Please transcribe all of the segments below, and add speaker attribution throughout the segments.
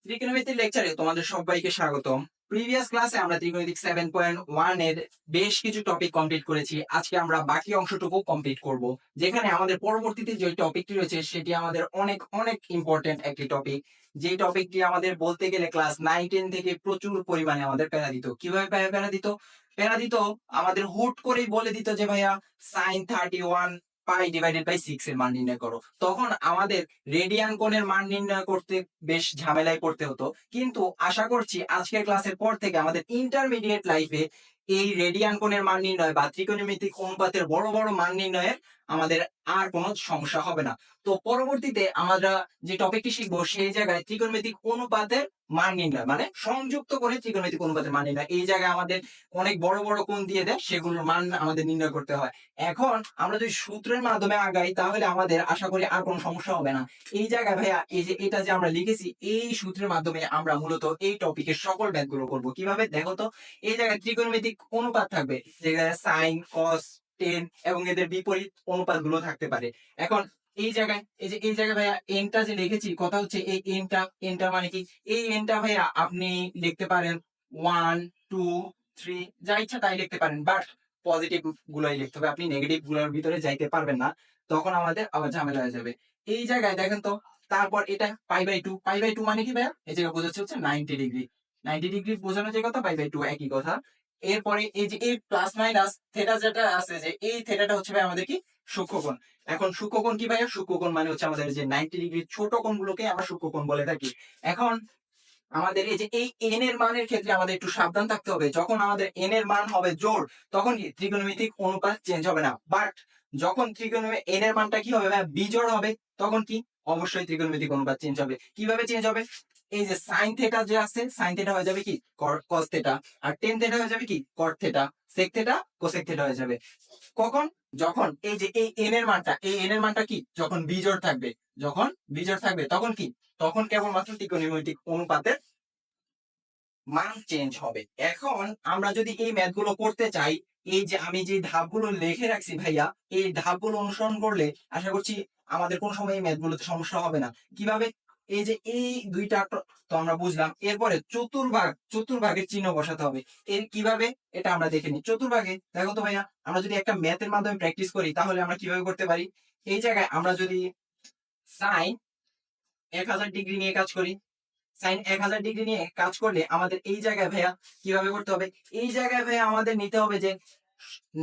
Speaker 1: ত্রিকোণমিতির লেকচারে তোমাদের সবাইকে স্বাগতম। প্রিভিয়াস ক্লাসে আমরা ত্রিকোণমিতিক 7.1 এর বেশ কিছু টপিক কমপ্লিট করেছি। আজকে আমরা বাকি অংশটুকু কমপ্লিট করব, যেখানে আমাদের পরবর্তীতে যে টপিকটি রয়েছে সেটি আমাদের অনেক অনেক ইম্পর্টেন্ট একটি টপিক। যে টপিকটি আমাদের বলতে গেলে ক্লাস 9-10 থেকে প্রচুর পরিমাণে আমাদের প্যারা দিত। কিভাবে প্যারা দিত? প্যারা দিত আমাদের হুট করেই বলে দিত যে ভাইয়া sin 31 পাই ডিভাইডেড বাই 6 এর মান নির্ণয় করো। তখন আমাদের রেডিয়ান কোণের মান নির্ণয় করতে বেশ ঝামেলায় পড়তে হতো। কিন্তু আশা করছি আজকের ক্লাসের পর থেকে আমাদের ইন্টারমিডিয়েট লাইফে এই রেডিয়ান কোণের মান নির্ণয় বা ত্রিকোণমিতিক অনুপাতের বড় বড় মান নির্ণয়ের আমাদের আর কোনো সমস্যা হবে না। তো পরবর্তীতে আমরা যে টপিকটি শিখবো সেই জায়গায় ত্রিকোণমিতিক অনুপাতের মান নির্ণয় মানে সংযুক্ত করে ত্রিকোণমিতিক অনুপাতের মান নির্ণয়, এই জায়গায় আমাদের অনেক বড় বড় কোণ দিয়ে দেয়, সেগুলোর মান আমাদের নির্ণয় করতে হয়। এখন আমরা যদি সূত্রের মাধ্যমে আগাই তাহলে আমাদের আশা করি আর কোনো সমস্যা হবে না। এই জায়গায় ভাইয়া এই যে এটা যে আমরা লিখেছি এই সূত্রের মাধ্যমে আমরা মূলত এই টপিকের সকল ম্যাথগুলো করব। কিভাবে দেখো তো, এই জায়গায় ত্রিকোণমিতিক অনুপাত থাকবে, যেখানে সাইন কস টেন এবং এদের বিপরীত অনুপাতগুলো থাকতে পারে। এখন এই জায়গায় এই জায়গায় ভাইয়া এনটা যে লিখেছি, কথা হচ্ছে এই এনটা মানে কি, এই এনটা ভাইয়া আপনি লিখতে পারেন 1 2 3, যা ইচ্ছা তাই লিখতে পারেন, বাট পজিটিভ গুলোই লিখতে হবে, আপনি নেগেটিভ গুলোর ভিতরে যাইতে পারবেন না, তখন আমাদের আবার ঝামেলা হয়ে যাবে। এই জায়গায় দেখেন তো, তারপর এটা পাই বাই টু মানে কি ভাইয়া, এই জায়গায় বোঝাচ্ছে হচ্ছে 90 ডিগ্রি। 90 ডিগ্রি বোঝানো যে কথা, পাই বাই টু একই কথা। এরপরে এই যে এই প্লাস মাইনাস থেটা যেটা আছে, যে এই থেটাটা হচ্ছে ভাই আমাদের কি, সূক্ষ্মকোণ। এখন সূক্ষ্মকোণ কি ভাইয়া, সূক্ষ্মকোণ মানে হচ্ছে আমাদের যে 90 ডিগ্রি ছোট কোণগুলোকে আমরা সূক্ষ্মকোণ বলে থাকি। এখন আমাদের এই যে এই এন এর মানের ক্ষেত্রে আমাদের একটু সাবধান থাকতে হবে। যখন আমাদের এন এর মান হবে জোড়, তখন কি ত্রিকোণমিতিক অনুপাত চেঞ্জ হবে না। বাট যখন ত্রিকোণমিতিক এন এর মানটা কি হবে ভাই, বিজোড় হবে, তখন কি অবশ্যই ত্রিকোণমিতিক অনুপাত চেঞ্জ হবে। কিভাবে চেঞ্জ হবে? এই যে সাইন থেটা যে আছে, সাইন থেটা হয়ে যাবে কি কস থেটা, আর টেন থেটা হয়ে যাবে কি cot theta, sec theta cosec theta হয়ে যাবে। কখন? যখন এই যে এই এন এর মানটা, এই এন এর মানটা কি যখন বিজোড় থাকবে, যখন বিজোড় থাকবে তখন কি, তখন কেবলমাত্র ত্রিকোণমিতিক অনুপাতের মান চেঞ্জ হবে। এখন আমরা যদি এই ম্যাথ গুলো করতে চাই, এই যে আমি যে ধাপগুলো লিখে রাখছি ভাইয়া, এই ধাপগুলো অনুসরণ করলে আশা করছি আমাদের কোন সময় এই ম্যাথ গুলোতে সমস্যা হবে না। কিভাবে? এই যে এই দুইটা তো আমরা বুঝলাম, এরপরে চতুর্ভাগের চিহ্ন বসাতে হবে। এর কিভাবে এটা আমরা দেখে নিই। চতুর্ভাগে দেখো তো ভাইয়া, আমরা যদি একটা ম্যাথের মাধ্যমে প্র্যাকটিস করি তাহলে আমরা কিভাবে করতে পারি। এই জায়গায় আমরা যদি সাইন 1000 ডিগ্রি নিয়ে কাজ করি, সাইন 1000 ডিগ্রি নিয়ে কাজ করলে আমাদের এই জায়গায় ভাইয়া কিভাবে করতে হবে, এই জায়গায় ভাইয়া আমাদের নিতে হবে যে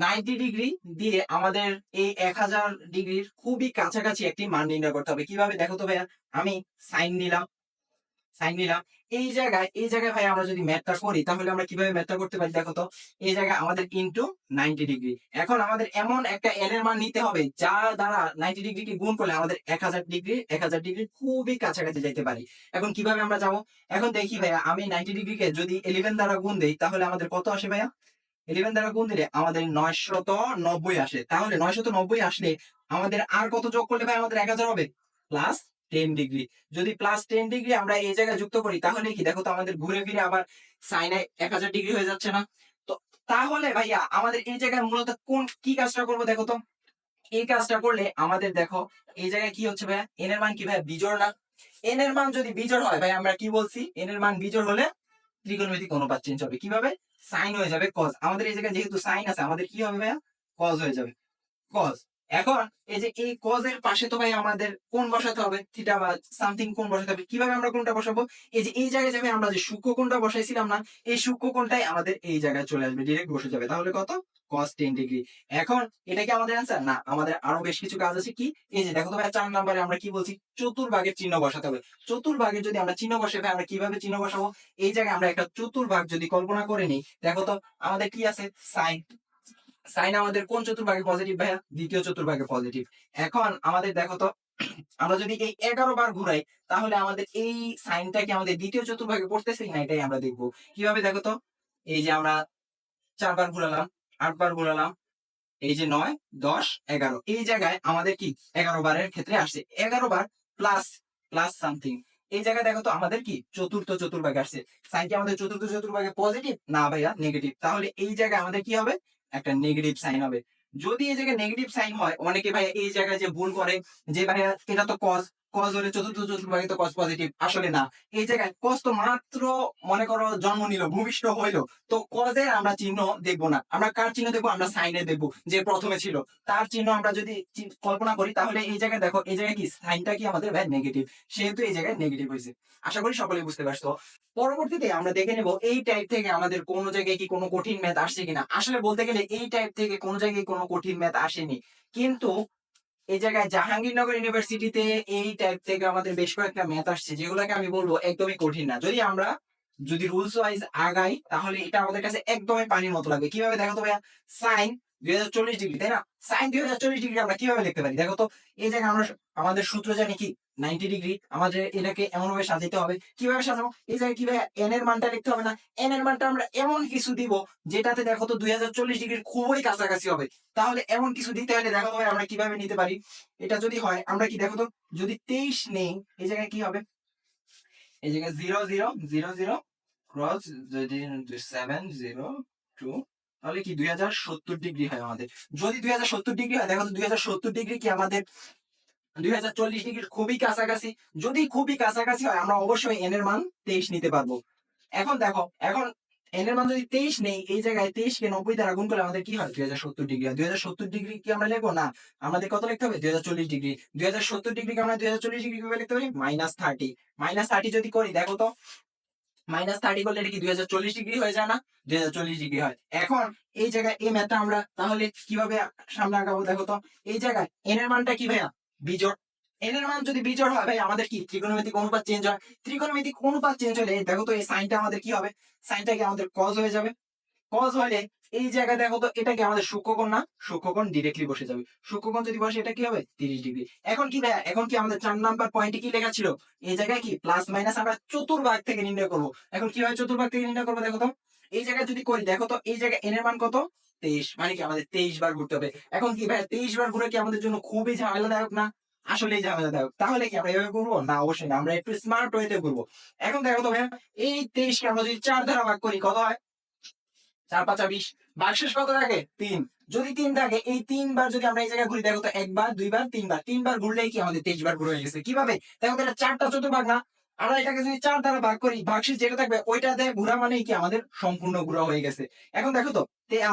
Speaker 1: 90 ডিগ্রি দিয়ে আমাদের এই 1000 ডিগ্রির খুবই কাছাকাছি একটি মান নির্ণয় করতে হবে। কিভাবে দেখো তো ভাইয়া, আমি সাইন নিলাম, এই জায়গায় ভাই আমরা যদি ম্যাথটা করি তাহলে আমরা কিভাবে ম্যাথটা করতে পারি দেখো তো। এই জায়গায় আমাদের ইনটু 90 ডিগ্রি, এখন আমাদের এমন একটা এন এর মান নিতে হবে যা দ্বারা 90 ডিগ্রিকে গুণ করলে আমাদের 1000 ডিগ্রি খুবই কাছাকাছি যাইতে পারি। এখন কিভাবে আমরা যাব? এখন দেখি ভাইয়া, আমি 90 ডিগ্রিকে যদি 11 দ্বারা গুণ দেই তাহলে আমাদের কত আসে ভাইয়া, 11 দ্বারা গুণ দিলে আমাদের 990 আসে। তাহলে 990 আসলে আমাদের আর কত যোগ করলে ভাই আমাদের 1000 হবে, +10 ডিগ্রি। যদি +10 ডিগ্রি আমরা এই জায়গায় যুক্ত করি তাহলে কি দেখো তো, আমাদের ঘুরে ফিরে আবার সাইনে 1000 ডিগ্রি হয়ে যাচ্ছে না? তো তাহলে ভাইয়া আমাদের এই জায়গায় মূলত কোন কি কাজটা করবো দেখো তো। এই কাজটা করলে আমাদের দেখো এই জায়গায় কি হচ্ছে ভাইয়া, এন এর মান কি ভাইয়া, বিজোড় না? এন এর মান যদি বিজোড় হয় ভাই, আমরা কি বলছি, এন এর মান বিজোড় হলে ত্রিকোণমিতিক অনুপাত চেঞ্জ হবে। কিভাবে? সাইন হয়ে যাবে কজ। আমাদের এই জায়গায় যেহেতু সাইন আছে, আমাদের কি হবে ভাইয়া, কজ হয়ে যাবে, কজ। এখন এই যে এই কজ এর পাশে তো ভাই আমাদের কোণ বসাতে হবে, থিটা বা সামথিং কোণ বসাতে হবে। কিভাবে আমরা কোণটা বসাবো, এই যে এই জায়গায় যাবে, আমরা যে সূক্ষ্ম কোণটা বসাইছিলাম না, এই সূক্ষ্ম কোণটাই আমাদের এই জায়গায় চলে আসবে, ডিরেক্ট বসে যাবে। তাহলে কত, cos 10 ডিগ্রি। এখন এটা কি আমাদের অ্যান্সার না, আমাদের আরো বেশ কিছু কাজ আছে। কি? এই যে দেখো তো ভাই 4 নম্বরে আমরা কি বলছি, চতুর্ভাগের চিহ্ন বসাতে হবে। চতুর্ভাগের যদি আমরা চিহ্ন বসাই ভাই, আমরা কিভাবে চিহ্ন বসাবো, এই জায়গায় আমরা একটা চতুর্ভাগ যদি কল্পনা করে নিই, দেখো তো আমাদের কি আছে, সাইন। সাইন আমাদের কোন চতুর্ভাগে পজিটিভ ভাইয়া, দ্বিতীয় চতুর্ভাগে পজিটিভ। এখন আমাদের দেখো তো, আমরা যদি এই 11 বার ঘুরাই তাহলে আমাদের এই সাইনটা কি আমাদের দ্বিতীয় চতুর্ভাগে পড়তেছে না, এটাই আমরা দেখবো। কিভাবে দেখো তো, এই যে আমরা 4 বার ঘুরালাম, 8 বার ঘুরালাম, এই যে 9 10 11, এই জায়গায় আমাদের কি 11 বারের ক্ষেত্রে আসছে 11 বার প্লাস প্লাস সামথিং। এই জায়গায় দেখো তো আমাদের কি চতুর্থ চতুর্ভাগে আসছে। সাইন কি আমাদের চতুর্থ চতুর্ভাগে পজিটিভ না ভাইয়া, নেগেটিভ। তাহলে এই জায়গায় আমাদের কি হবে, একটা নেগেটিভ সাইন হবে। যদি এই জায়গায় নেগেটিভ সাইন হয়, অনেকে ভাইয়া এই জায়গায় যে ভুল করে, যে ভাইয়া এটা তো কজ, কজ হলে চতুর্থ চতুর্ভাগে তো কজ পজিটিভ, আসলে না। এই জায়গায় কজ তো মাত্র মনে করো জন্ম নিল, ভূমিষ্ঠ হইলো, তো কজের আমরা চিহ্ন দেখবো না, আমরা কার চিহ্ন দেখবো, আমরা সাইনের দেখবো, যে প্রথমে ছিল তার চিহ্ন আমরা যদি কল্পনা করি, তাহলে এই জায়গায় দেখো, এই জায়গায় কি সাইনটা কি আমাদের ভাই নেগেটিভ, সেহেতু এই জায়গায় নেগেটিভ হয়েছে। আশা করি সকলে বুঝতে পারছো। পরবর্তীতে আমরা দেখে নেব এই টাইপ থেকে আমাদের কোন জায়গায় কি কোনো কঠিন ম্যাথ আসছে কিনা। আসলে বলতে গেলে এই টাইপ থেকে কোন জায়গায় কোনো কঠিন ম্যাথ আসেনি, কিন্তু এই জায়গায় জাহাঙ্গীরনগর ইউনিভার্সিটিতে এই টাইপ থেকে আমাদের বেশ কয়েকটা ম্যাথ আসছে, যেগুলোকে আমি বলবো একদমই কঠিন না। যদি রুলস ওয়াইজ আগাই, তাহলে এটা আমাদের কাছে একদমই পানির মতো লাগবে। কিভাবে দেখো তো ভাইয়া, সাইন ২৪০ ডিগ্রি, তাই না? সাইন ২৪০ ডিগ্রি আমরা কিভাবে লিখতে পারি দেখো তো। এই জায়গায় আমরা আমাদের সূত্র জানি কি 90 ডিগ্রি, আমাদের এটাকে এমন ভাবে সাজাইতে হবে। কিভাবে সাজাবো, এই জায়গায় কিভাবে এন এর মানটা লিখতে হবে না, এন এর মানটা আমরা এমন কিছু দিব যেটাতে দেখো তো ২৪০ ডিগ্রির খুবই কাছাকাছি হবে। তাহলে এমন কিছু দিতে হলে দেখো তো ভাই আমরা কিভাবে নিতে পারি। এটা যদি হয় আমরা কি দেখো তো, যদি 23 নেই, এই জায়গায় কি হবে, এই জায়গায় 0 0 0 0 ক্রস, যদি 7 0 2, তাহলে কি ২০৭০ ডিগ্রি হয় আমাদের। যদি ২০৭০ ডিগ্রি হয়, দেখো তো ২০৭০ ডিগ্রি কি আমাদের ২০৪০ ডিগ্রির খুবই কাছাকাছি। যদি খুবই কাছাকাছি হয়, আমরা অবশ্যই এন এর মান 23 নিতে পারবো। এখন দেখো, এখন এন এর মান যদি 23 নেই, এই জায়গায় 23 কে 90 দ্বারা গুণ করলে আমাদের কি হয়, ২০৭০ ডিগ্রি হয়। ২০৭০ ডিগ্রি কি আমরা লিখবো না, আমাদের কত লিখতে হবে, ২০৪০ ডিগ্রি। ২০৭০ ডিগ্রিকে আমরা ২০৪০ ডিগ্রি কিভাবে লিখতে পারি, -30। -30 যদি করি দেখো তো, -30 করলে এটা কি ২০৪০ ডিগ্রি হয়ে যায় না, ২০৪০ ডিগ্রি হয়। এখন এই জায়গায় এই ম্যাথটা আমরা তাহলে কিভাবে সামনে আগাবো দেখো তো। এই জায়গায় এন এর মানটা কি ভাইয়া, বিজোড়। এন এর মান যদি বিজোড় হয় ভাই, আমাদের কি ত্রিকোণমিতিক অনুপাত চেঞ্জ হয়। ত্রিকোণমিতিক অনুপাত চেঞ্জ হলে দেখো তো এই সাইনটা আমাদের কি হবে, সাইনটা কি আমাদের কজ হয়ে যাবে। কজ হলে এই জায়গায় দেখো তো, এটা কি আমাদের সূক্ষ্মকোণ না, সূক্ষ্মকোণ ডিরেক্টলি বসে যাবে। সূক্ষ্মকোণ যদি বসে, এটা কি হবে, 30 ডিগ্রি। এখন কি ভাইয়া, এখন কি আমাদের 4 নাম্বার পয়েন্টে কি লেখা ছিল, এই জায়গায় কি প্লাস মাইনাস আমরা চতুর্ভাগ থেকে নির্ণয় করবো। এখন কিভাবে চতুর্ভাগ থেকে নির্ণয় করবো দেখো তো। এই জায়গায় যদি করি দেখো তো, এই জায়গায় এন এর মান কত, 23, মানে কি আমাদের 23 বার ঘুরতে হবে। এখন কি ভাইয়া, 23 বার ঘুরে কি আমাদের জন্য খুবই ঝামেলাদায়ক না, আসলেই ঝামেলাদায়ক। তাহলে কি আমরা এভাবে করবো না, অবশ্যই না, আমরা একটু স্মার্ট ওয়েতে করবো। এখন দেখো তো ভাইয়া, এই 23 কে আমরা যদি 4 দ্বারা ভাগ করি, কত হয়, 4 5 20, ভাগশেষ কত থাকে, 3। যদি 3 থাকে, এই 3 বার যদি আমরা এই জায়গায় ঘুরি দেখো তো, একবার, দুইবার, তিনবার, 3 বার ঘুরলেই কি আমাদের 23 বার ঘুরে হয়ে গেছে। কিভাবে দেখো তো, এটা 4টা চতুর্ভাগ না, আমরা এটাকে যদি 4 দ্বারা ভাগ করি, ভাগশেষ যেটা থাকবে ওইটাতে ঘোরা মানেই কি আমাদের সম্পূর্ণ ঘোরা হয়ে গেছে। এখন দেখো তো,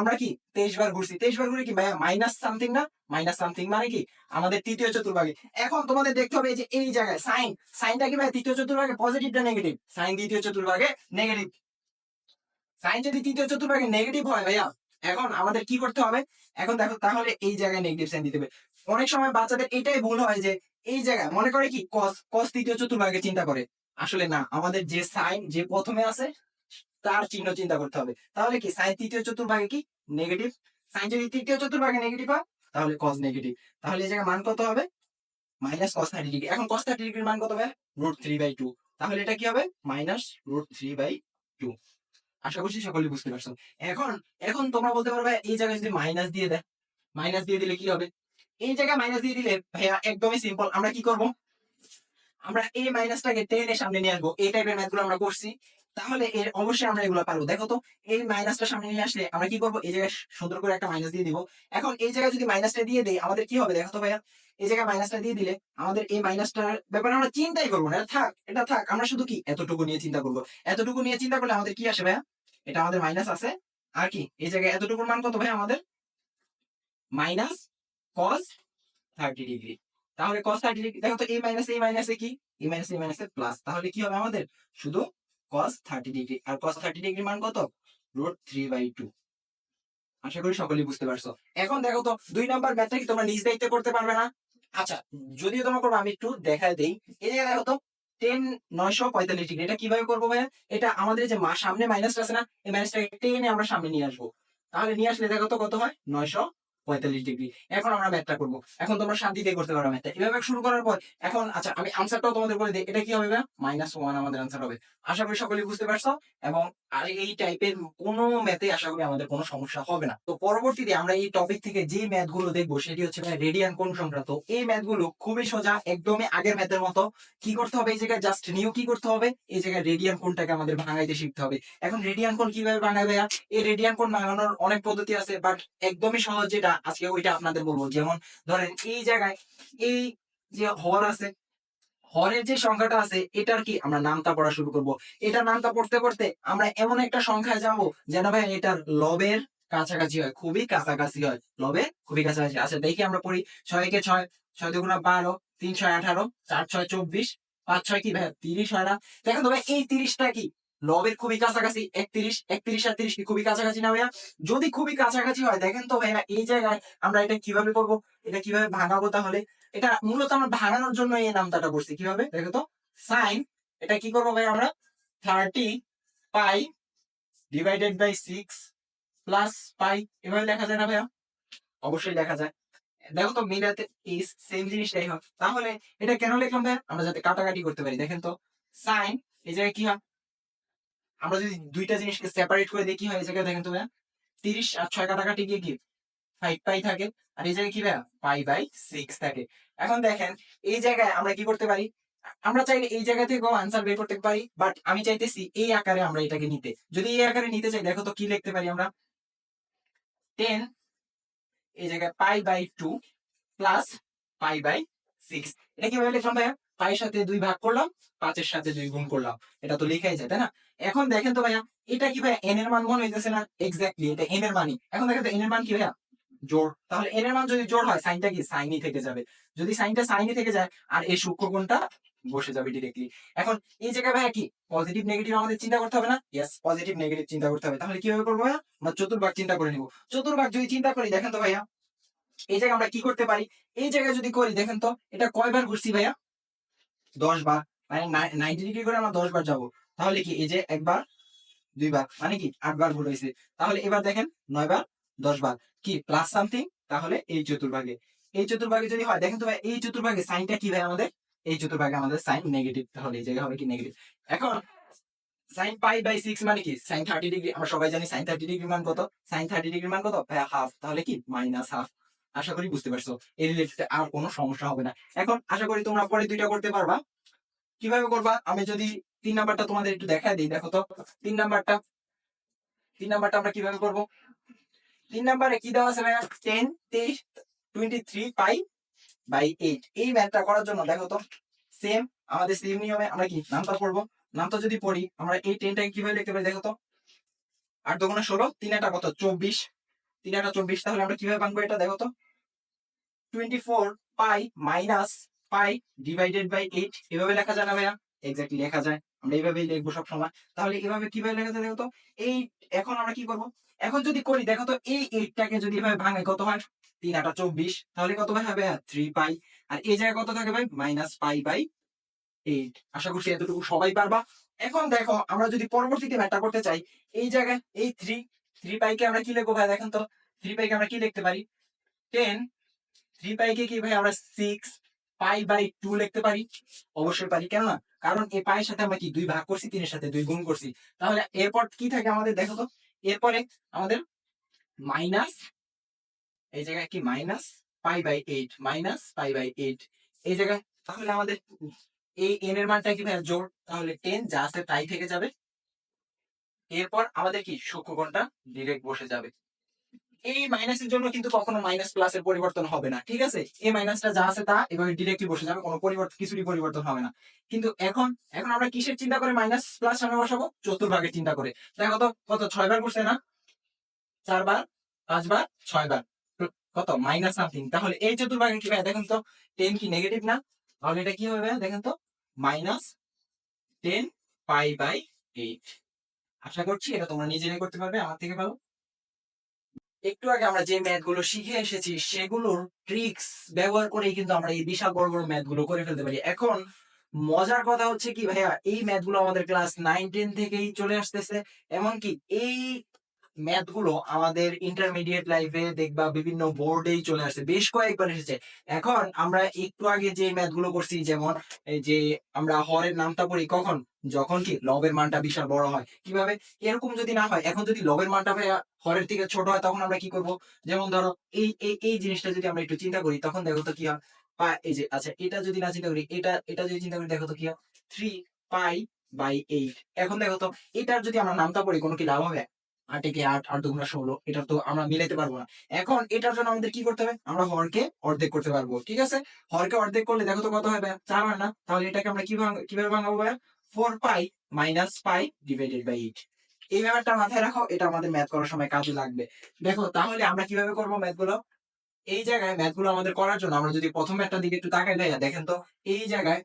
Speaker 1: আমরা কি 23 বার ঘুরছি, 23 বার ঘুরে কি ভাইয়া মাইনাস সামথিং না, মাইনাস সামথিং মানে কি আমাদের তৃতীয় চতুর্ভাগে। এখন তোমাদের দেখতে হবে যে এই জায়গায় সাইন, সাইনটা কি ভাই তৃতীয় চতুর্ভাগে পজিটিভ না নেগেটিভ, সাইন দ্বিতীয় চতুর্ভাগে নেগেটিভ। সাইন যদি তৃতীয় চতুর্ভাগে নেগেটিভ হয় ভাইয়া, এখন আমাদের কি করতে হবে, এখন দেখো তাহলে এই জায়গায় নেগেটিভ সাইন দিতে হবে। অনেক সময় বাচ্চাদের এটাই ভুল হয় যে এই জায়গায় মনে করে কি কস, কস তৃতীয় চতুর্ভাগে চিন্তা করে, আসলে না, আমাদের যে সাইন যে প্রথমে আছে তার চিহ্ন চিন্তা করতে হবে। তাহলে কি সাইন তৃতীয় চতুর্ভাগে কি নেগেটিভ, সাইন যদি তৃতীয় চতুর্ভাগে নেগেটিভ হয়, তাহলে কস নেগেটিভ। তাহলে এই জায়গায় মান কত হবে, -cos 30 ডিগ্রি। এখন cos 30 ডিগ্রির মান কত হবে, √3/2। তাহলে এটা কি হবে, -√3/2। আশা করছি সকলে বুঝতে পারছো। এখন এখন তোমরা বলতে পারবে এই জায়গায় যদি মাইনাস দিয়ে দেয়, মাইনাস দিয়ে দিলে কি হবে, এই জায়গায় মাইনাস দিয়ে দিলে ভাইয়া একদমই সিম্পল, আমরা কি করব, আমরা এই মাইনাসটাকে টেনে সামনে নিয়ে আসবো। এই টাইপের ম্যাথগুলো আমরা করছি, তাহলে এর অবশ্যই আমরা এগুলো পারবো। দেখো তো, এই মাইনাসটা সামনে নিয়ে আসলে আমরা কি করবো, এই জায়গায় সুন্দর করে একটা মাইনাস দিয়ে দিব। এখন এই জায়গায় যদি মাইনাসটা দিয়ে দেই, আমাদের কি হবে দেখো তো ভাইয়া, এই জায়গায় মাইনাসটা দিয়ে দিলে আমাদের এই মাইনাসটার ব্যাপারে আমরা চিন্তাই করবো না, এটা থাক, এটা থাক, আমরা শুধু কি এতটুকু নিয়ে চিন্তা করবো। এতটুকু নিয়ে চিন্তা করলে আমাদের কি আসে ভাইয়া, এটা আমাদের মাইনাস আছে, আর কি এই জায়গায় এতটুকুর মান কত ভাই আমাদের, -cos 30 ডিগ্রি। তাহলে cos 30 ডিগ্রি, দেখো তো এই মাইনাস এই মাইনাসে কি, এই মাইনাস এই মাইনাসে প্লাস, তাহলে কি হবে আমাদের শুধু cos 30 ডিগ্রি। আর cos 30 ডিগ্রি মান কত, √3/2। আশা করি সকলেই বুঝতে পারছো। এখন দেখো তো 2 নাম্বার ম্যাথটা কি তোমরা নিজ দায়িত্বে করতে পারবে না। আচ্ছা, যদিও তোমরা করবো, আমি একটু দেখায় দেই। এই জায়গায় দেখো তো 10 945 ডিগ্রি, এটা কিভাবে করবো ভাইয়া, এটা আমাদের যে সামনে মাইনাসটা আছে না, এই মাইনাসটাকে টেনে আমরা সামনে নিয়ে আসবো। তাহলে নিয়ে আসলে দেখো তো কত হয়, 945 ডিগ্রি। এখন আমরা ম্যাথটা করবো, এখন তোমরা শান্তিতে করতে পারো ম্যাথটা। এভাবে শুরু করার পর এখন আচ্ছা আমি আনসারটাও তোমাদের বলে দিই, এটা কি হবে ভাইয়া, -1 আমাদের আনসার হবে। আশা করি সকলেই বুঝতে পারছো। এবং আর এই টাইপের কোনো ম্যাথে আশা করি আমাদের কোনো সমস্যা হবে না। তো পরবর্তীতে আমরা এই টপিক থেকে যে ম্যাথ গুলো দেখবো সেটি হচ্ছে রেডিয়ান কোণ সংক্রান্ত। এই ম্যাথ গুলো খুবই সোজা, একদমই আগের ম্যাথের মতো। কি করতে হবে, এই জায়গায় জাস্ট নিউ কি করতে হবে, এই জায়গায় রেডিয়ান কোণটাকে আমাদের ভাঙাইতে শিখতে হবে। এখন রেডিয়ান কোণ কিভাবে ভাঙাবে, এই রেডিয়ান কোণ ভাঙানোর অনেক পদ্ধতি আছে, বাট একদমই সহজ যেটা আজকে ওইটা আপনাদের বলবো। যেমন ধরেন এই জায়গায় এই যে হর আছে, হরের যে সংখ্যাটা আছে এটার কি আমরা নামতা পড়া শুরু করব। এটার নামতা পড়তে পড়তে আমরা এমন একটা সংখ্যায় যাব যেন ভাই এটার লবের কাছাকাছি হয়, খুবই কাছাকাছি হয়, লবের খুবই কাছাকাছি। আচ্ছা দেখি আমরা পড়ি। 6 কে 6, 6 × 2 = 12, 3 × 6 = 18, 4 × 6 = 24, 5 × 6 কি ভাই 30 হয় না? দেখেন তো ভাই এই 30টা কি লবের খুবই কাছাকাছি। 31, 31 আর 30 কি খুবই কাছাকাছি না ভাইয়া? যদি খুবই কাছাকাছি হয় দেখেন তো ভাইয়া এই জায়গায় আমরা এটা কিভাবে করব, এটা কিভাবে ভাঙাবো? তাহলে এটা মূলত আমরা ভাঙানোর জন্য এই নামতাটা করছি। কিভাবে দেখো তো? সাইন, এটা কি করবো ভাই আমরা? 30π/6 প্লাস পাই, এভাবে লেখা যায় না ভাইয়া? অবশ্যই লেখা যায়। দেখো তো মিলাতে এই সেম জিনিসটাই হয়। তাহলে এটা কেন লিখলাম ভাইয়া? আমরা যাতে কাটাকাটি করতে পারি। দেখেন তো সাইন এই জায়গায় কি হয়, আমরা যদি দুইটা জিনিসকে সেপারেট করে দেখি হয় এই জায়গায় দেখেন তো ভাইয়া 30 আর 6 কাটাকাটি গিয়ে কি 5π থাকে, আর এই জায়গায় কি ভাইয়া π/6 থাকে। এখন দেখেন এই জায়গায় আমরা কি করতে পারি, আমরা চাইলে এই জায়গা থেকেও আনসার বের করতে পারি, বাট আমি চাইতেছি এই আকারে আমরা এটাকে নিতে। যদি এই আকারে নিতে চাই দেখো তো কি লিখতে পারি আমরা? 10 এই জায়গায় π/2 প্লাস π/6। এটা কিভাবে লিখলাম ভাইয়া? পায়ের সাথে 2 ভাগ করলাম, 5-এর সাথে 2 গুণ করলাম, এটা তো লেখাই যায় তাই না? এখন দেখেন তো ভাইয়া এটা কি ভাইয়া n এর মান মনে হইতেছে না? এক্স্যাক্টলি এটা n এর মানই। এখন দেখেন তো n এর মান কি ভাইয়া? জোড়। তাহলে n এর মান যদি জোড় হয় সাইনটা কি সাইনই থেকে যাবে। যদি সাইনটা সাইনই থেকে যায় আর এই সূক্ষ্ম কোণটা বসে যাবে ডিরেক্টলি। এখন এই জায়গায় ভাইয়া কি পজিটিভ নেগেটিভ আমাদের চিন্তা করতে হবে না? ইয়েস, পজিটিভ নেগেটিভ চিন্তা করতে হবে। তাহলে কিভাবে করবো ভাইয়া? আমরা চতুর্ভাগ চিন্তা করে নিব। চতুর্ভাগ যদি চিন্তা করি দেখেন তো ভাইয়া এই জায়গায় আমরা কি করতে পারি? এই জায়গায় যদি করি দেখেন তো এটা কয়বার ঘুরছি ভাইয়া? 10 বার। মানে 90 ডিগ্রি করে আমরা 10 বার যাবো। তাহলে কি এই যে একবার 2 বার মানে কি 8 বার ভুল হয়েছে। তাহলে এবার দেখেন 9 বার 10 বার কি প্লাস সামথিং। তাহলে এই চতুর্ভাগে, এই চতুর্ভাগে যদি হয় দেখেন তো ভাই এই চতুর্ভাগে সাইনটা কি ভাই আমাদের? এই চতুর্ভাগে আমাদের সাইন নেগেটিভ, তাহলে এই জায়গায় হবে কি নেগেটিভ। এখন সাইন π/6 মানে কি সাইন 30 ডিগ্রি। আমরা সবাই জানি সাইন 30 ডিগ্রি মান কত? সাইন 30 ডিগ্রি মান কত ভাই? হাফ। তাহলে কি -হাফ। আশা করি বুঝতে পারছো। এই রিলেটেড আর কোনো সমস্যা হবে না। এখন আশা করি তোমরা পরে দুইটা করতে পারবা। কিভাবে করবা? আমি যদি 3 নাম্বারটা তোমাদের একটু দেখায় দিই। দেখো তো 3 নাম্বারটা, 3 নাম্বারটা আমরা কিভাবে করব? 3 নাম্বারে কি দেওয়া আছে ভাইয়া? 10, 23, 23π/8। এই ম্যাথটা করার জন্য দেখো তো সেম আমাদের সেম নিয়মে আমরা কি নামটা পড়বো। নামটা যদি পড়ি আমরা এই 10টাকে কিভাবে লিখতে পারি দেখো তো? 8 × 2 = 16, 3 কত 24, 3 24। তাহলে আমরা কিভাবে বানবো এটা দেখো তো? 24π - π/8 এভাবে লেখা যায় না ভাইয়া? এক্স্যাক্টলি লেখা যায়। আমরা এইভাবেই লিখবো সব সময়। তাহলে এভাবে কিভাবে লেখা যায় দেখো তো? এই এখন আমরা কি করব? এখন যদি করি দেখো তো এই 8টাকে যদি এভাবে ভাঙে কত হয়? 3 × 8 = 24। তাহলে কত ভাই হবে? 3π। আর এই জায়গায় কত থাকে ভাই? -π/8। আশা করছি এতটুকু সবাই পারবা। এখন দেখো আমরা যদি পরবর্তীতে ম্যাথটা করতে চাই এই জায়গায় এই 3π কে আমরা কি লিখবো ভাই দেখেন তো? 3π কে আমরা কি লিখতে পারি? 10, 3π কে কি ভাই আমরা 6π/2 লিখতে পারি? অবশ্যই পারি। কেন না? কারণ এই পায়ের সাথে আমরা কি 2 ভাগ করছি, 3 এর সাথে 2 গুণ করছি। তাহলে এরপর কি থাকে আমাদের দেখো তো? এরপরে আমাদের মাইনাস এই জায়গায় কি -π/8, -π/8 এই জায়গায়। তাহলে আমাদের এই n এর মানটা কি ভাই জোড়। তাহলে 10 যা আছে তাই থেকে যাবে। এরপর আমাদের কি সূক্ষ্মকোণটা ডিরেক্ট বসে যাবে। এই মাইনাসের জন্য কিন্তু কখনো মাইনাস প্লাসের পরিবর্তন হবে না। ঠিক আছে? এই মাইনাসটা যা আছে তা এভাবে ডিরেক্টলি বসে যাবে। কোনো পরিবর্তন কিছুরই পরিবর্তন হবে না। কিন্তু এখন এখন আমরা কিসের চিন্তা করে মাইনাস প্লাস সামনে বসাবো? চতুর্ভাগের চিন্তা করে। দেখো তো কত 6 বার করছে না? 4 বার, 5 বার, 6 বার। কত মাইনাস সামথিং। তাহলে এই চতুর্ভাগে কি ভাই দেখেন তো 10 কি নেগেটিভ না? তাহলে এটা কি হবে ভাই দেখেন তো? -10π/8। আশা করছি এটা তোমরা নিজেরাই করতে পারবে আমার থেকে ভালো। একটু আগে আমরা যে ম্যাথ গুলো শিখে এসেছি সেগুলোর ট্রিক্স ব্যবহার করেই কিন্তু আমরা এই বিশাল বড় বড় ম্যাথ গুলো করে ফেলতে পারি। এখন মজার কথা হচ্ছে কি ভাইয়া এই ম্যাথ গুলো আমাদের ক্লাস 9-10 থেকেই চলে আসতেছে। এমনকি এই ম্যাথ গুলো আমাদের ইন্টারমিডিয়েট লাইফে দেখবা বিভিন্ন বোর্ডেই চলে আসছে, বেশ কয়েকবার এসেছে। এখন আমরা একটু আগে যে ম্যাথ গুলো করছি যেমন এই যে আমরা হরের নামটা পড়ি কখন? যখন কি লবের মানটা বিশাল বড় হয়। কিভাবে? এরকম যদি না হয়, এখন যদি লবের মানটা ভাইয়া হরের থেকে ছোট হয় তখন আমরা কি করব? যেমন ধরো এই জিনিসটা যদি আমরা একটু চিন্তা করি তখন দেখো তো কি হয়? এই যে আচ্ছা এটা যদি না চিন্তা করি, এটা যদি চিন্তা করি দেখো তো কি হয়? 3π/8। এখন দেখো তো এটার যদি আমরা নামটা পড়ি কোনো কি লাভ হবে? 8 একে 8, 8 দুগুণা 16, এটা তো আমরা মিলাইতে পারবো না। এখন এটার জন্য আমাদের কি করতে হবে? আমরা হরকে অর্ধেক করতে পারবো। ঠিক আছে? হরকে অর্ধেক করলে দেখো তো কত হয় ভাইয়া? 4 হয় না? তাহলে এটাকে আমরা কিভাবে ভাঙাবো ভাইয়া? 4 পাই মাইনাস পাই ডিভাইডেড বাই 8। এই ব্যাপারটা মাথায় রাখো, এটা আমাদের ম্যাথ করার সময় কাজে লাগবে। দেখো তাহলে আমরা কিভাবে করবো ম্যাথগুলো? এই জায়গায় ম্যাথগুলো আমাদের করার জন্য আমরা যদি প্রথম ম্যাথটার দিকে একটু তাকাই ভাইয়া, দেখেন তো এই জায়গায়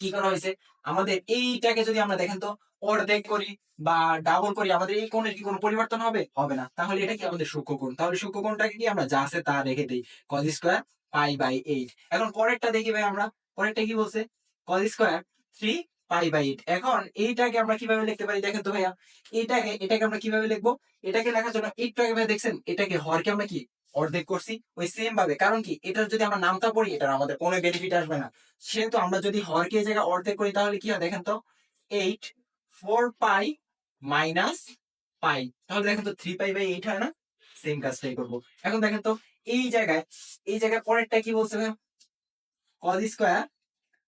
Speaker 1: কি করা হয়েছে? আমাদের এইটাকে যদি আমরা দেখেন তো অর্ধেক করি বা ডাবল করি, আমাদের এই কোণের কি কোনো পরিবর্তন হবে? হবে না। তাহলে এটা কি আমাদের সূক্ষ্মকোণ? তাহলে সূক্ষ্মকোণটাকে কি আমরা যা আছে তা রেখে দেই, cos স্কয়ার পাই বাই 8। এখন পরেরটা দেখি ভাই, আমরা পরেরটা কি বলছে? cos square 3 pi by 8। এখন এইটাকে আমরা কিভাবে লিখতে পারি দেখেন তো ভাইয়া? এটাকে আমরা কিভাবে লিখবো? এটাকে লেখার জন্য একটু আগে ভাই দেখছেন, এটাকে হরকে আমরা কি অর্ধেক করছি, ওই সেম ভাবে। কারণ কি, এটার যদি আমরা নামতা পড়ি, এটার আমাদের কোনো বেনিফিট আসবে না। সেহেতু আমরা যদি হরকে এই জায়গায় অর্ধেক করি তাহলে কি হয় দেখেন তো? 8 4 পাই মাইনাস পাই, তাহলে দেখেন তো 3 পাই বাই 8 হয় না? সেম কাজটাই করবো। এখন দেখেন তো এই জায়গায় পরেরটা কি বলছে ভাই? cos স্কয়ার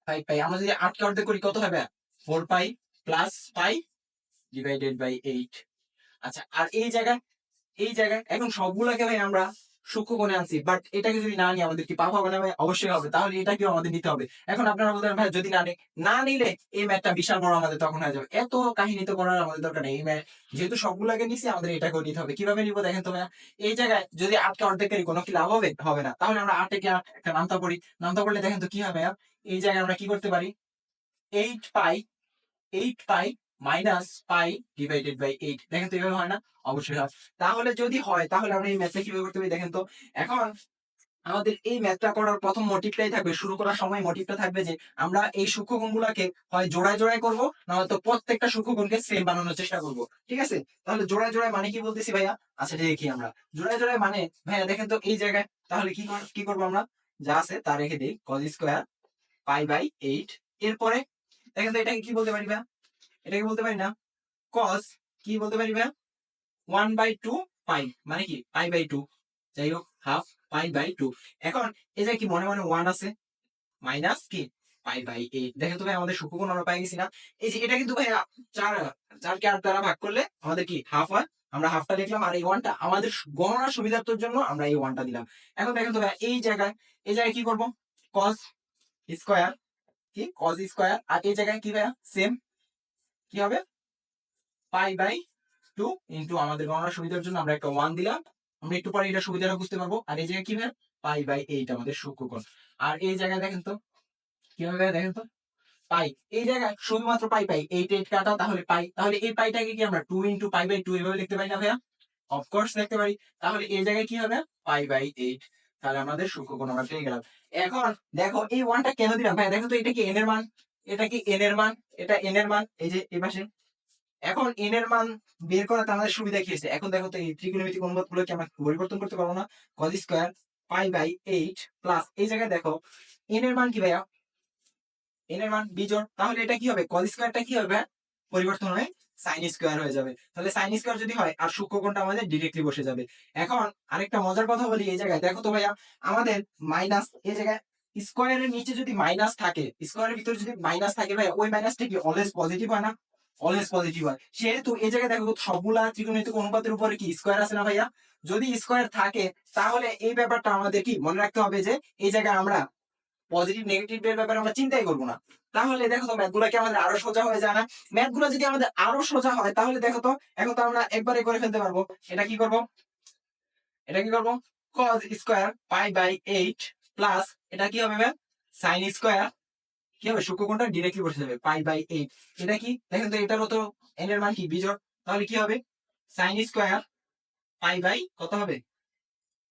Speaker 1: 5 পাই, আমরা যদি 8 কে অর্ধেক করি কত হবে? 4 pi plus pi divided by 8। আচ্ছা, আর এই জায়গায় এখন সবগুলাকে ভাই আমরা সূক্ষ্মকোণে আনছি, বাট এটাকে যদি না নিই আমাদের কি পাপ হবে না ভাই? অবশ্যই হবে। তাহলে এটাকেও আমাদের নিতে হবে। এখন আপনারা বলতেন ভাই যদি না নিলে এই ম্যাথটা বিশাল বড় আমাদের তখন হয়ে যাবে। এত কাহিনী তো করার আমাদের দরকার নেই। এই ম্যাথ যেহেতু সবগুলাকে নিছি, আমাদের এটাকেও নিতে হবে। কিভাবে নিবো দেখেন তো ভাইয়া? এই জায়গায় যদি 8কে অর্ধেক করি কোনো কি লাভ হবে? হবে না। তাহলে আমরা 8 একে একটা নামতা পড়ি। নামতা পড়লে দেখেন তো কি হবে ভাইয়া? এই জায়গায় আমরা কি করতে পারি? 8 পাই 8 পাই মাইনাস পাই ডিভাইডেড বাই 8। দেখেন তো এভাবে হয় না? অবশ্যই হয়। তাহলে যদি হয় তাহলে আমরা এই ম্যাথটা কিভাবে করতে পারি দেখেন তো? এখন আমাদের এই ম্যাথটা করার প্রথম মোটিভটাই থাকবে, শুরু করার সময় মোটিভটা থাকবে যে আমরা এই সূক্ষ্মকোণগুলোকে হয় জোড়ায় করবো, নয়তো প্রত্যেকটা সূক্ষ্মকোণকে সেম বানানোর চেষ্টা করব। ঠিক আছে? তাহলে জোড়ায় মানে কি বলতেছি ভাইয়া? আচ্ছা দেখি আমরা। জোড়ায় মানে ভাইয়া দেখেন তো এই জায়গায় তাহলে কি করবো আমরা? যা আছে তা রেখে দিই, cos স্কয়ার পাই বাই 8। এরপরে দেখেন তো এটাকে কি বলতে পারি ভাইয়া? এটাকে বলতে পারি না cos, কি বলতে পারি ভাইয়া? 1/2 পাই, মানে কি পাই বাই 2, যাই হোক হাফ পাই বাই 2। এখন এই যে কি মনে মনে 1 আছে, মাইনাস কি পাই বাই 8। দেখেন তো ভাই আমাদের সূক্ষ্মকোণ আমরা পাই গেছি না? এই যে এটা কিন্তু ভাই 4 কে 8 দ্বারা ভাগ করলে আমাদের কি হাফ হয়। আমরা হাফটা লিখলাম, আর এই ওয়ানটা আমাদের গণনার সুবিধার্থের জন্য আমরা এই ওয়ানটা দিলাম। এখন দেখেন তো ভাই এই জায়গায় কি করব? cos স্কয়ার, কি cos স্কয়ার, আর এই জায়গায় কি ভাইয়া সেম কি হবে? পাই বাই 2 ইন্টু আমাদের গণনার সুবিধার জন্য আমরা একটা 1 দিলাম। আমরা একটু পরে এটা সুবিধাটা বুঝতে পারবো। আর এই জায়গায় কি ভাই? পাই বাই 8 আমাদের সূক্ষ্মকোণ। আর এই জায়গায় দেখেন তো কিভাবে দেখেন তো? পাই, এই জায়গায় শুধুমাত্র পাই 8 কাটা, তাহলে পাই, তাহলে এই পাইটাকে কি আমরা 2 ইন্টু পাই বাই 2 এভাবে লিখতে পারি না ভাইয়া? অফকোর্স লিখতে পারি। তাহলে এই জায়গায় কি হবে? Pi by 8। তাহলে আমাদের সূক্ষ্মকোণ আমরা পেয়ে গেলাম। এখন দেখো এই ওয়ানটা কেন দিলাম ভাই? দেখো তো এটা কি এন এর মান? এটা কি এন এর মান? এটা এন এর মান, এই যে এই পাশে। এখন এন এর মান বের করাতে আমাদের সুবিধা কি হয়েছে? এখন দেখো তো এই ত্রিকোণমিতিক অনুপাতগুলোকে আমরা পরিবর্তন করতে পারবো না? cos square pi by 8 plus এই জায়গায় দেখো এন এর মান কি ভাইয়া? এন এর মান বিজোড়, তাহলে এটা কি হবে? cos স্কয়ারটা কি হবে? পরিবর্তন হয়ে sin স্কয়ার হয়ে যাবে। তাহলে sin স্কয়ার যদি হয় আর সূক্ষ্মকোণটা আমাদের ডিরেক্টলি বসে যাবে। এখন আরেকটা মজার কথা বলি, এই জায়গায় দেখো তো ভাইয়া আমাদের মাইনাস, এই জায়গায় স্কয়ারের নিচে যদি মাইনাস থাকে, স্কয়ারের ভিতরে যদি মাইনাস থাকে ভাইয়া, ওই মাইনাসটা কি অলওয়েজ পজিটিভ হয় না? অলওয়েজ পজিটিভ হয়। সেহেতু এই জায়গায় দেখো সবগুলা ত্রিকোণমিতিক অনুপাতের উপরে কি স্কয়ার আছে না ভাইয়া? যদি স্কয়ার থাকে তাহলে এই ব্যাপারটা আমাদের কি মনে রাখতে হবে যে এই জায়গায় আমরা পজিটিভ নেগেটিভ এর ব্যাপারে আমরা চিন্তাই করবো না। তাহলে দেখো তো ম্যাথ গুলা কি আমাদের আরো সোজা হয়ে যায় না? ম্যাথ গুলা যদি আমাদের আরো সোজা হয় তাহলে দেখো তো এখন তো আমরা একবারে করে ফেলতে পারবো। এটা কি করব? এটা কি করব? cos square pi by 8 plus এটা কি হবে ম্যাম? sin স্কয়ার, কি হবে? সূক্ষ্মকোণটা ডিরেক্টলি বসে যাবে পাই বাই 8। এটা কি দেখেন তো, এটারও তো n এর মান কি বিজোড়, তাহলে কি হবে? sin স্কয়ার পাই বাই কত হবে?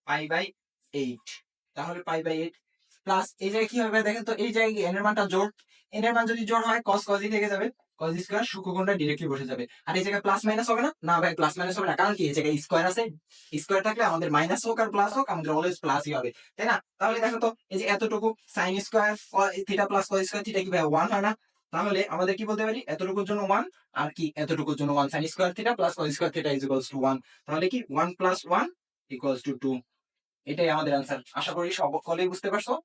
Speaker 1: Pi by 8। তাহলে পাই বাই 8 প্লাস এই জায়গায় কি হবে দেখেন তো, এই জায়গায় এন এর মানটা জোড়, এন এর মান যদি জোড় হয় cos cos থেকে যাবে, cos স্কয়ার সূক্ষ্মকোণটা ডিরেক্টলি বসে যাবে। আর এই জায়গায় প্লাস মাইনাস হবে না? না ভাই প্লাস মাইনাস হবে না, কারণ কি এই জায়গায় স্কয়ার আছে। স্কয়ার থাকলে আমাদের মাইনাস হোক আর প্লাস হোক আমাদের অলওয়েজ প্লাসই হবে, তাই না? তাহলে দেখো তো এই যে এতটুকু sin square theta plus cos square theta কি ভাই 1 হয় না? তাহলে আমাদের কি বলতে পারি? এতটুকুর জন্য 1, আর কি এতটুকুর জন্য 1, sin square theta plus cos square theta is equals to 1। তাহলে কি 1 + 1 = 2। এটাই আমাদের অ্যান্সার। আশা করি সকলেই বুঝতে পারছো।